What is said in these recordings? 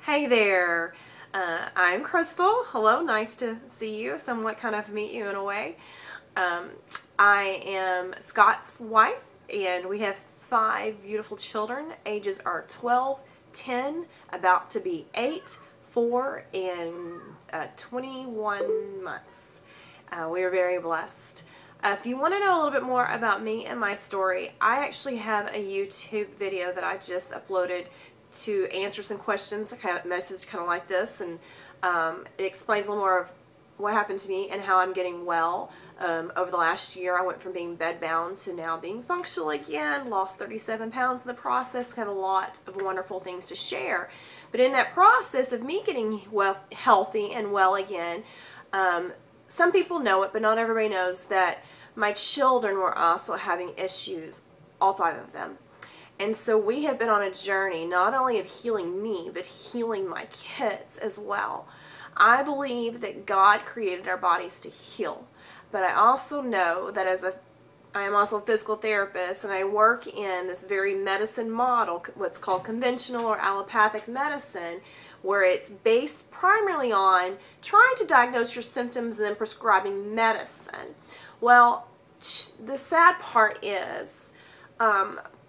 Hey there, I'm Crystal. Hello, nice to see you, somewhat kind of meet you in a way. Um, I am Scott's wife, and we have 5 beautiful children. Ages are 12, 10, about to be 8, 4, and 21 months. We are very blessed. If you want to know a little bit more about me and my story, I actually have a YouTube video that I just uploaded to answer some questions, a kind of message kind of like this, and it explains a little more of what happened to me and how I'm getting well. Over the last year, I went from being bedbound to now being functional again, lost 37 pounds in the process, have a lot of wonderful things to share. But in that process of me getting well, healthy and well again, some people know it, but not everybody knows that my children were also having issues, all 5 of them. And so we have been on a journey not only of healing me, but healing my kids as well. I believe that God created our bodies to heal. But I also know that I am also a physical therapist, and I work in this very medicine model, what's called conventional or allopathic medicine, where it's based primarily on trying to diagnose your symptoms and then prescribing medicine. Well, the sad part is,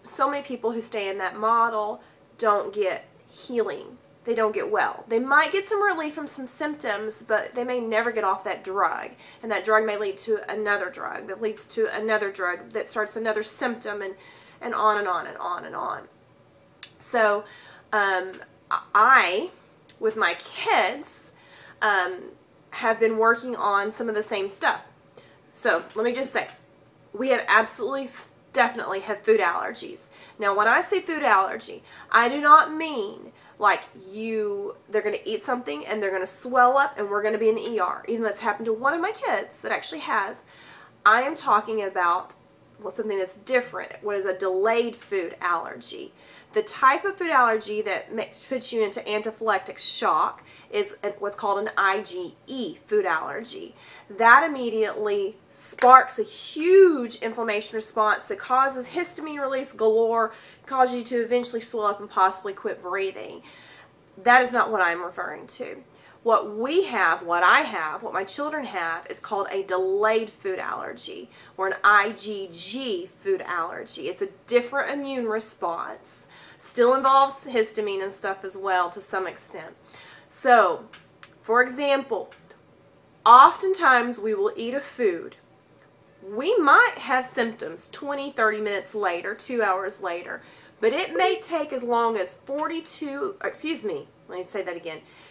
so many people who stay in that model don't get healing. They don't get well. They might get some relief from some symptoms, but they may never get off that drug. And that drug may lead to another drug that leads to another drug that starts another symptom, and on and on and on and on. So I, with my kids, have been working on some of the same stuff. So let me just say, we have definitely have food allergies. Now, when I say food allergy, I do not mean like they're going to eat something and they're going to swell up and we're going to be in the ER. Even that's happened to one of my kids that actually has. I am talking about something that's different. What is a delayed food allergy? The type of food allergy that puts you into anaphylactic shock is what's called an IgE food allergy. That immediately sparks a huge inflammation response that causes histamine release galore, causes you to eventually swell up and possibly quit breathing. That is not what I'm referring to. What what my children have is called a delayed food allergy, or an IgG food allergy. It's a different immune response. Still involves histamine and stuff as well to some extent. So, for example, oftentimes we will eat a food. We might have symptoms 20, 30 minutes later, 2 hours later, but it may take as long as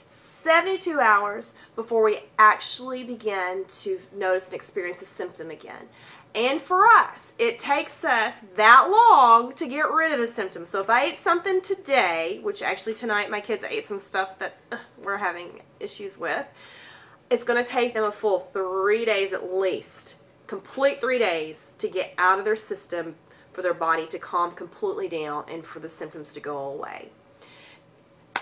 72 hours before we actually begin to notice and experience a symptom again. And for us, it takes us that long to get rid of the symptoms. So if I ate something today, which actually tonight my kids ate some stuff that we're having issues with, it's going to take them a full 3 days at least, complete 3 days to get out of their system, for their body to calm completely down and for the symptoms to go away.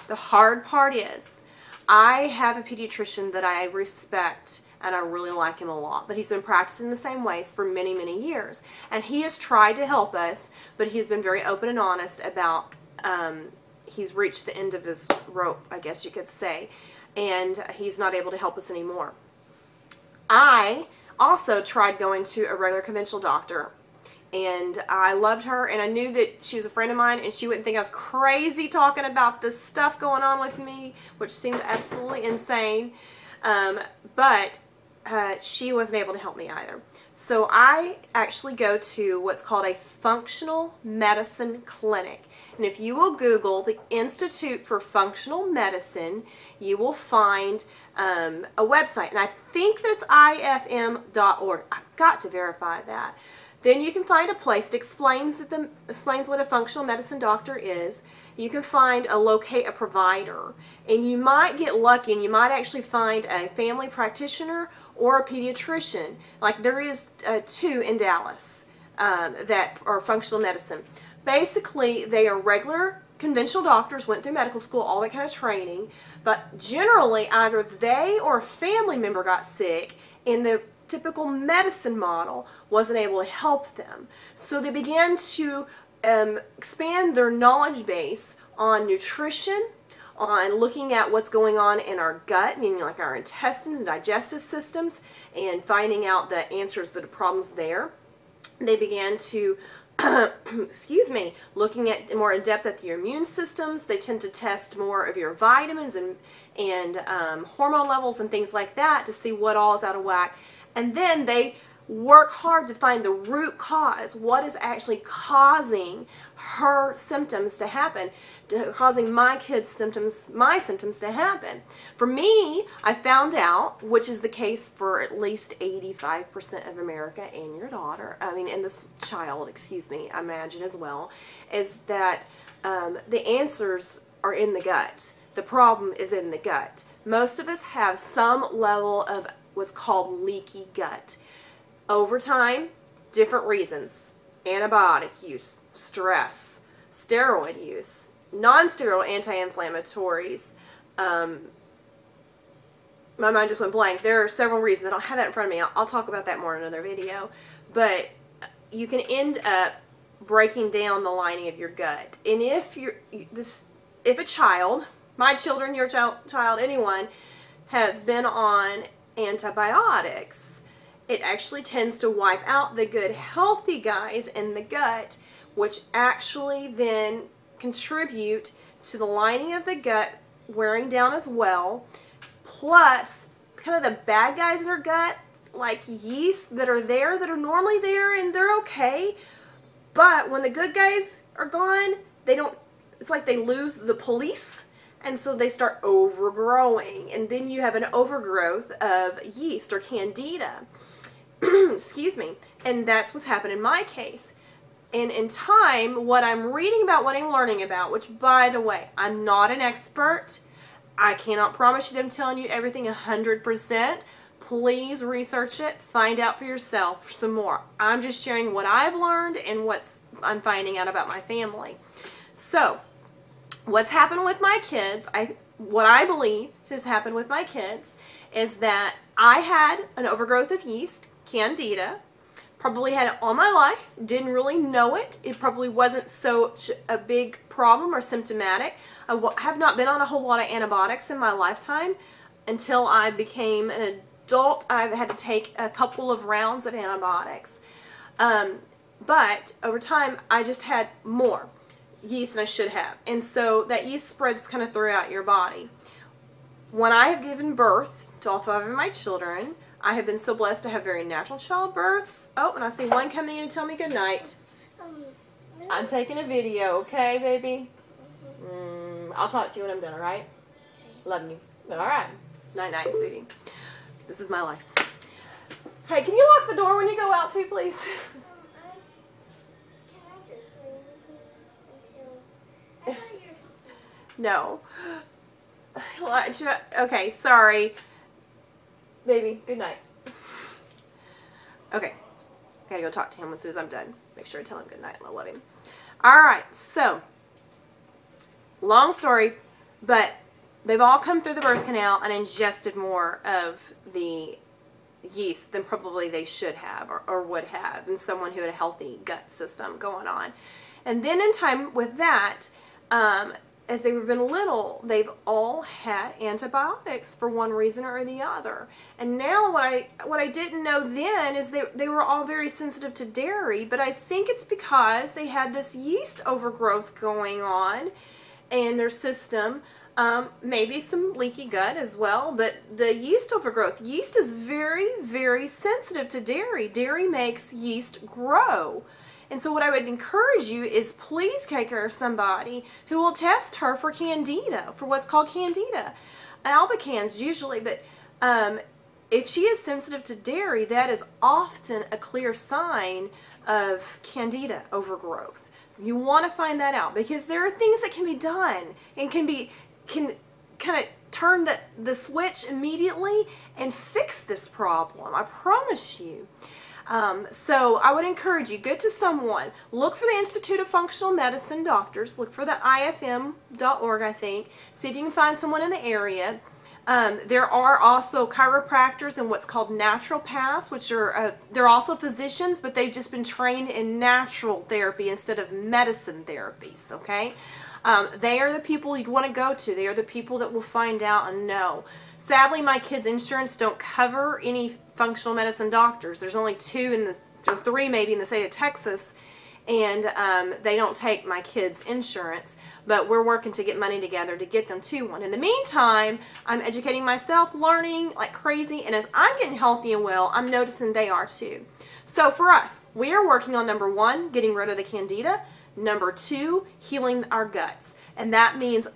The hard part is, I have a pediatrician that I respect and I really like him a lot, but he's been practicing the same ways for many, many years. And he has tried to help us, but he's been very open and honest about he's reached the end of his rope, I guess you could say, and he's not able to help us anymore. I also tried going to a regular conventional doctor, and I loved her, and I knew that she was a friend of mine, and she wouldn't think I was crazy talking about this stuff going on with me, which seemed absolutely insane, but she wasn't able to help me either. So I actually go to what's called a functional medicine clinic, and if you will Google the Institute for Functional Medicine, you will find a website, and I think that's ifm.org. I've got to verify that. Then you can find a place that explains what a functional medicine doctor is. You can locate a provider, and you might get lucky and you might actually find a family practitioner or a pediatrician. Like there is 2 in Dallas that are functional medicine. Basically, they are regular conventional doctors, went through medical school, all that kind of training, but generally either they or a family member got sick and the typical medicine model wasn't able to help them. So they began to expand their knowledge base on nutrition, on looking at what's going on in our gut, meaning like our intestines and digestive systems, and finding out the answers to the problems there. They began to excuse me, looking at more in depth at your immune systems. They tend to test more of your vitamins and hormone levels and things like that to see what all is out of whack. And then they work hard to find the root cause. What is actually causing her symptoms to happen, causing my kids' symptoms, my symptoms to happen. For me, I found out, which is the case for at least 85% of America and your daughter, and this child, excuse me, I imagine as well, is that the answers are in the gut. The problem is in the gut. Most of us have some level of what's called leaky gut. Over time, different reasons: antibiotic use, stress, steroid use, non-steroidal anti-inflammatories. My mind just went blank. There are several reasons. I don't have that in front of me. I'll talk about that more in another video. But you can end up breaking down the lining of your gut. And if a child, my children, your child, anyone, has been on antibiotics, it actually tends to wipe out the good, healthy guys in the gut, which actually then contribute to the lining of the gut wearing down as well, plus kind of the bad guys in our gut, like yeast, that are normally there and they're okay, but when the good guys are gone, it's like they lose the police, and so they start overgrowing, and then you have an overgrowth of yeast or candida. Excuse me. And that's what's happened in my case. And in time, what I'm reading about, what I'm learning about, which, by the way, I'm not an expert. I cannot promise you that I'm telling you everything 100%. Please research it. Find out for yourself some more. I'm just sharing what I've learned and what I'm finding out about my family. So, what's happened with my kids, what I believe has happened with my kids, is that I had an overgrowth of yeast, Candida. Probably had it all my life, didn't really know it. It probably wasn't such a big problem or symptomatic. I have not been on a whole lot of antibiotics in my lifetime. Until I became an adult, I've had to take a couple of rounds of antibiotics. But over time, I just had more yeast than I should have. And so that yeast spreads kind of throughout your body. When I have given birth to all 5 of my children, I have been so blessed to have very natural childbirths. Oh, and I see one coming in to tell me good night. I'm taking a video, okay, baby? I'll talk to you when I'm done, all right? Love you. All right. Night-night, sweetie. This is my life. Hey, can you lock the door when you go out too, please? No. Okay, sorry. Baby, good night. Okay. I gotta go talk to him as soon as I'm done. Make sure I tell him good night and I love him. Alright, so, long story, but they've all come through the birth canal and ingested more of the yeast than probably they should have or would have in someone who had a healthy gut system going on. And then in time with that, as they've been little, they've all had antibiotics for one reason or the other. And now what I didn't know then is they were all very sensitive to dairy, but I think it's because they had this yeast overgrowth going on in their system. Maybe some leaky gut as well, but the yeast overgrowth. Yeast is very, very sensitive to dairy. Dairy makes yeast grow. And so what I would encourage you is please take her to somebody who will test her for Candida, for what's called Candida. Albicans usually, but if she is sensitive to dairy, that is often a clear sign of Candida overgrowth. So you want to find that out because there are things that can be done and can kind of turn the switch immediately and fix this problem. I promise you. So I would encourage you, go to someone, look for the Institute of Functional Medicine doctors, look for the ifm.org, I think, see if you can find someone in the area. There are also chiropractors and what's called naturopaths, which are, they're also physicians, but they've just been trained in natural therapy instead of medicine therapies, okay? They are the people you'd want to go to. They are the people that will find out and know. Sadly, my kids' insurance don't cover any functional medicine doctors. There's only or three maybe in the state of Texas, and they don't take my kids' insurance, but we're working to get money together to get them to one. In the meantime, I'm educating myself, learning like crazy, and as I'm getting healthy and well, I'm noticing they are too. So for us, we are working on number 1, getting rid of the Candida, number 2, healing our guts, and that means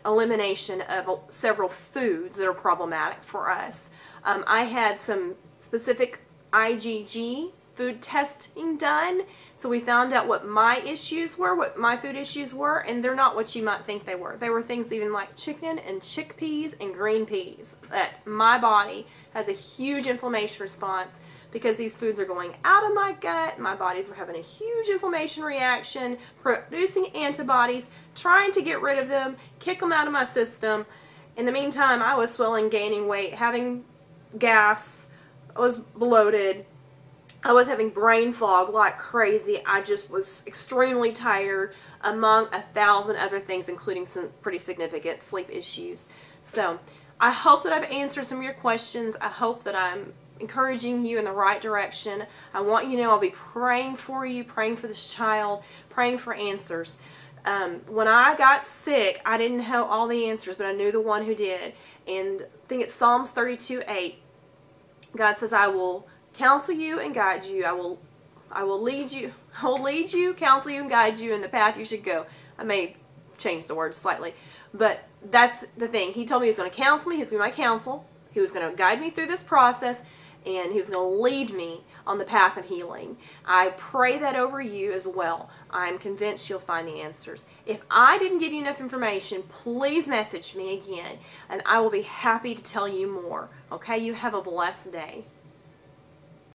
elimination of several foods that are problematic for us. I had some specific IgG food testing done, so we found out what my issues were, what my food issues were, and they're not what you might think they were. They were things even like chicken and chickpeas and green peas, that my body has a huge inflammation response because these foods are going out of my gut, my body's having a huge inflammation reaction, producing antibodies, trying to get rid of them, kick them out of my system. In the meantime, I was swelling, gaining weight, having gas, I was bloated, I was having brain fog like crazy. I just was extremely tired, among 1,000 other things, including some pretty significant sleep issues. So I hope that I've answered some of your questions. I hope that I'm encouraging you in the right direction. I want you to know I'll be praying for you, praying for this child, praying for answers. When I got sick, I didn't know all the answers, but I knew the one who did. And I think it's Psalms 32:8. God says, I will counsel you and guide you. I will lead you. I will lead you, counsel you, and guide you in the path you should go. I may change the words slightly, but that's the thing. He told me he was going to counsel me. He was going to be my counsel. He was going to guide me through this process, and he was going to lead me on the path of healing. I pray that over you as well. I'm convinced you'll find the answers. If I didn't give you enough information, please message me again, and I will be happy to tell you more. Okay? You have a blessed day.